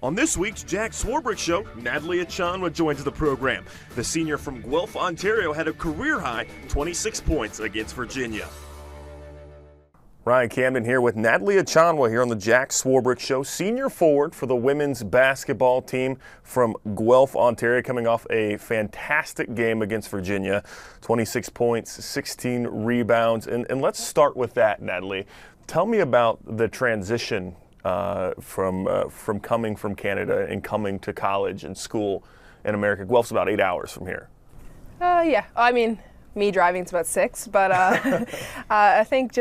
On this week's Jack Swarbrick Show, Natalie Achonwa joins the program. The senior from Guelph, Ontario had a career-high 26 points against Virginia. Ryan Camden here with Natalie Achonwa here on the Jack Swarbrick Show, senior forward for the women's basketball team from Guelph, Ontario, coming off a fantastic game against Virginia. 26 points, 16 rebounds, and let's start with that, Natalie. Tell me about the transition from coming from Canada and coming to college and school in America. Guelph's about 8 hours from here. Yeah, I mean, me driving's about 6, but I think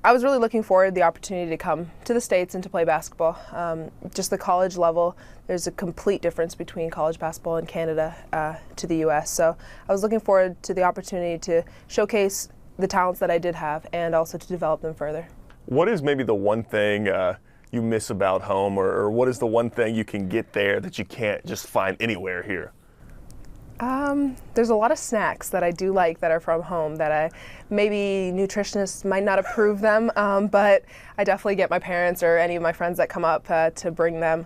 I was really looking forward to the opportunity to come to the States and to play basketball. Just the college level, there's a complete difference between college basketball in Canada to the U.S. So I was looking forward to the opportunity to showcase the talents that I did have and also to develop them further. What is maybe the one thing you miss about home, or what is the one thing you can get there that you can't just find anywhere here? There's a lot of snacks that I do like that are from home that maybe nutritionists might not approve them, but I definitely get my parents or any of my friends that come up to bring them.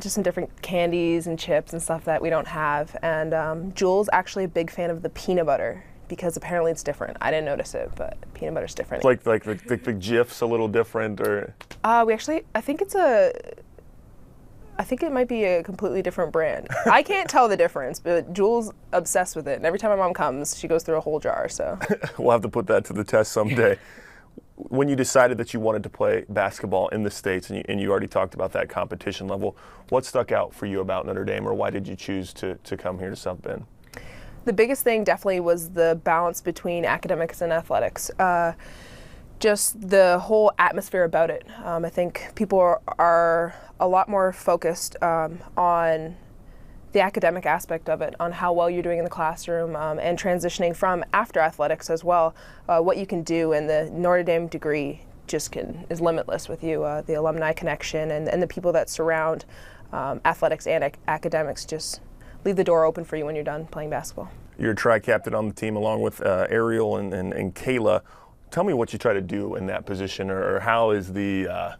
Just some different candies and chips and stuff that we don't have. And Jules actually a big fan of the peanut butter, because apparently it's different. I didn't notice it, but peanut butter's different. It's like the Jif's a little different, or? I think it might be a completely different brand. I can't tell the difference, but Jules obsessed with it. And every time my mom comes, she goes through a whole jar, so. We'll have to put that to the test someday. When you decided that you wanted to play basketball in the States, and you already talked about that competition level, what stuck out for you about Notre Dame, or why did you choose to come here to South Bend? The biggest thing definitely was the balance between academics and athletics. Just the whole atmosphere about it. I think people are a lot more focused on the academic aspect of it, on how well you're doing in the classroom, and transitioning from after athletics as well, what you can do, and the Notre Dame degree is limitless with you. The alumni connection and the people that surround athletics and academics just leave the door open for you when you're done playing basketball. You're a Tricaptain on the team along with Ariel and Kayla. Tell me what you try to do in that position, or how is the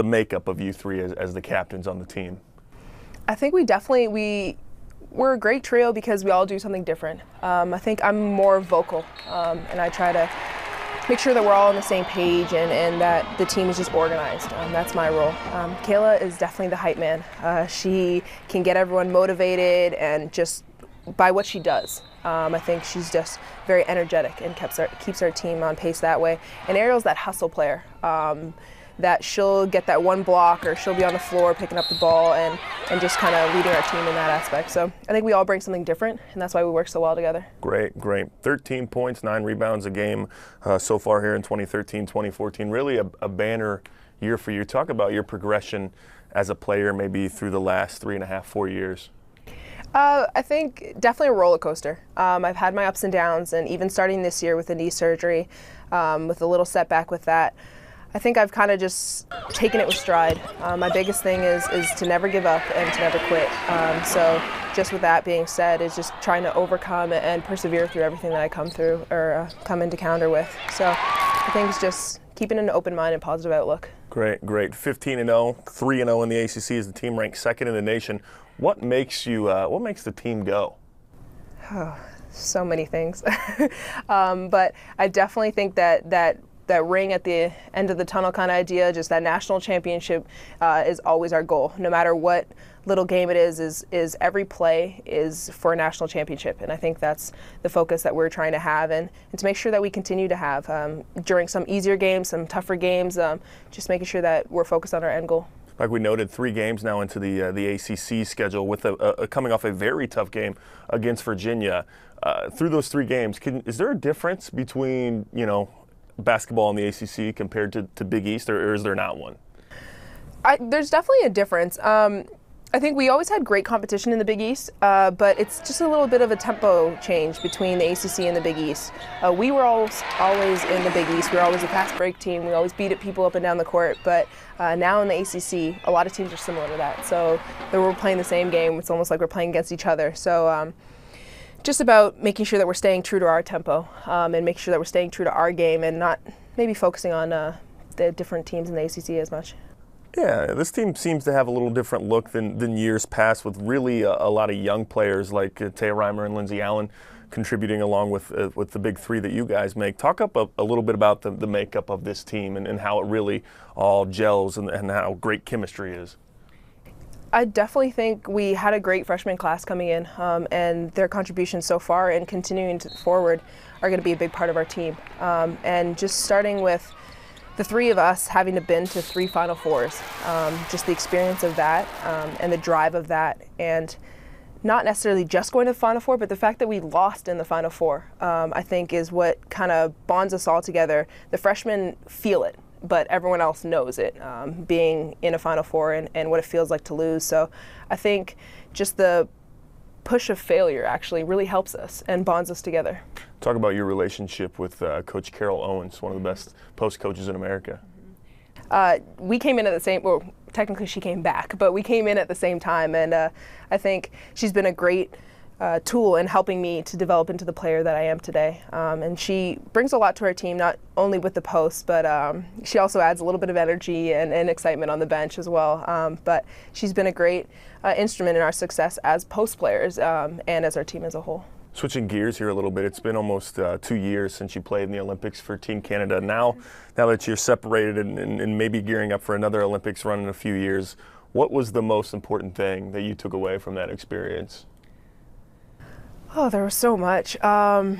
makeup of you three as the captains on the team? I think we're a great trio because we all do something different. I think I'm more vocal, and I try to make sure that we're all on the same page and that the team is just organized. That's my role. Kayla is definitely the hype man. She can get everyone motivated, and just by what she does. I think she's just very energetic and keeps our team on pace that way. And Ariel's that hustle player, that she'll get that one block, or she'll be on the floor picking up the ball and just kind of leading our team in that aspect. So I think we all bring something different, and that's why we work so well together. Great. 13 points, 9 rebounds a game so far here in 2013, 2014. Really a banner year for you. Talk about your progression as a player maybe through the last 3.5, 4 years. I think definitely a roller coaster. I've had my ups and downs, and even starting this year with the knee surgery, with a little setback with that, I think I've kind of just taken it with stride. My biggest thing is to never give up and to never quit. So just with that being said, is just trying to overcome and persevere through everything that I come through or come into counter with. So I think it's just keeping an open mind and positive outlook. Great. 15-0, 3-0 in the ACC as the team ranked second in the nation. What makes the team go? Oh, so many things. But I definitely think that ring at the end of the tunnel kind of idea, just that national championship is always our goal. No matter what little game it is every play is for a national championship. And I think that's the focus that we're trying to have and to make sure that we continue to have during some easier games, some tougher games, just making sure that we're focused on our end goal. Like we noted, 3 games now into the ACC schedule, with coming off a very tough game against Virginia. Through those 3 games, is there a difference between basketball in the ACC compared to Big East, or is there not one? There's definitely a difference. I think we always had great competition in the Big East, but it's just a little bit of a tempo change between the ACC and the Big East. We were always in the Big East. We were always a fast break team. We always beat people up and down the court. But now in the ACC, a lot of teams are similar to that. So we're playing the same game. It's almost like we're playing against each other. So just about making sure that we're staying true to our tempo and making sure that we're staying true to our game and not maybe focusing on the different teams in the ACC as much. Yeah, this team seems to have a little different look than years past, with really a lot of young players like Taya Reimer and Lindsay Allen contributing along with the big three that you guys make. Talk up a little bit about the makeup of this team and how it really all gels and how great chemistry is. I definitely think we had a great freshman class coming in, and their contributions so far and continuing forward are going to be a big part of our team. And just starting with the three of us having to been to 3 Final Fours, just the experience of that and the drive of that, and not necessarily just going to the Final Four, but the fact that we lost in the Final Four, I think is what kind of bonds us all together. The freshmen feel it, but everyone else knows it, being in a Final Four and what it feels like to lose. So I think just the push of failure actually really helps us and bonds us together. Talk about your relationship with Coach Carroll Owens, one of the best post coaches in America. We came in at the same, well, technically she came back, but we came in at the same time, and I think she's been a great tool in helping me to develop into the player that I am today. And she brings a lot to our team, not only with the post, but she also adds a little bit of energy and excitement on the bench as well. But she's been a great instrument in our success as post players and as our team as a whole. Switching gears here a little bit, it's been almost 2 years since you played in the Olympics for Team Canada. Now that you're separated and maybe gearing up for another Olympics run in a few years, what was the most important thing that you took away from that experience? Oh, there was so much. I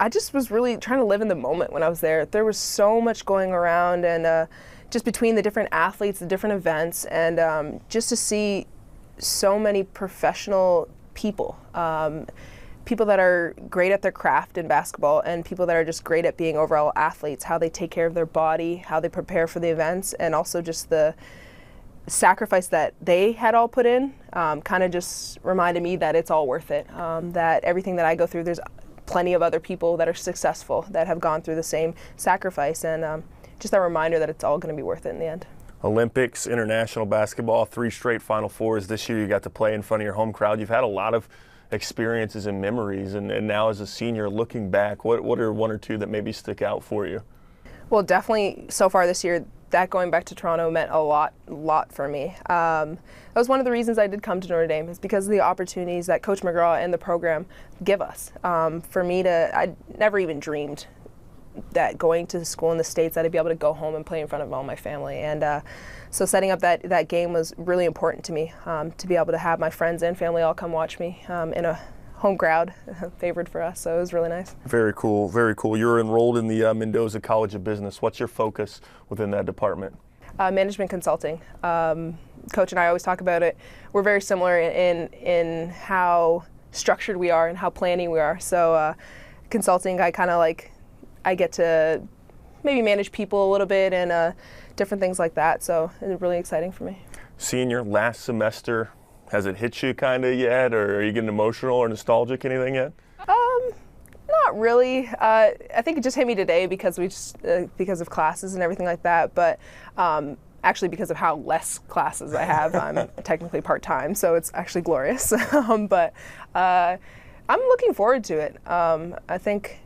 just was really trying to live in the moment when I was there. There was so much going around, and just between the different athletes, the different events, and just to see so many professional people. People that are great at their craft in basketball and people that are just great at being overall athletes, how they take care of their body, how they prepare for the events, and also just the sacrifice that they had all put in kind of just reminded me that it's all worth it, that everything that I go through, there's plenty of other people that are successful that have gone through the same sacrifice, and just that reminder that it's all going to be worth it in the end. Olympics, international basketball, 3 straight Final Fours. This year you got to play in front of your home crowd. You've had a lot of experiences and memories, and now as a senior looking back, what are 1 or 2 that maybe stick out for you? Well, definitely so far this year, that going back to Toronto meant a lot for me. That was one of the reasons I did come to Notre Dame, is because of the opportunities that Coach McGraw and the program give us. For me I never even dreamed that going to school in the States I'd be able to go home and play in front of all my family. And so setting up that game was really important to me, to be able to have my friends and family all come watch me in a home crowd, favored for us, so it was really nice. Very cool, very cool. You're enrolled in the Mendoza College of Business. What's your focus within that department? Management consulting. Coach and I always talk about it. We're very similar in how structured we are and how planning we are. So consulting, I get to maybe manage people a little bit and different things like that, so it's really exciting for me. Senior, last semester, has it hit you kind of yet, or are you getting emotional or nostalgic, anything yet? Not really. I think it just hit me today because because of classes and everything like that, but actually because of how less classes I have. I'm technically part-time, so it's actually glorious. But I'm looking forward to it. I think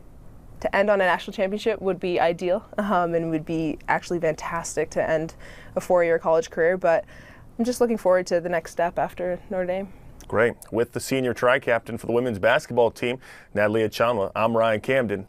to end on a national championship would be ideal, and would be actually fantastic to end a 4-year college career, but I'm just looking forward to the next step after Notre Dame. Great. With the senior Tricaptain for the women's basketball team, Natalie Achonwa, I'm Ryan Camden.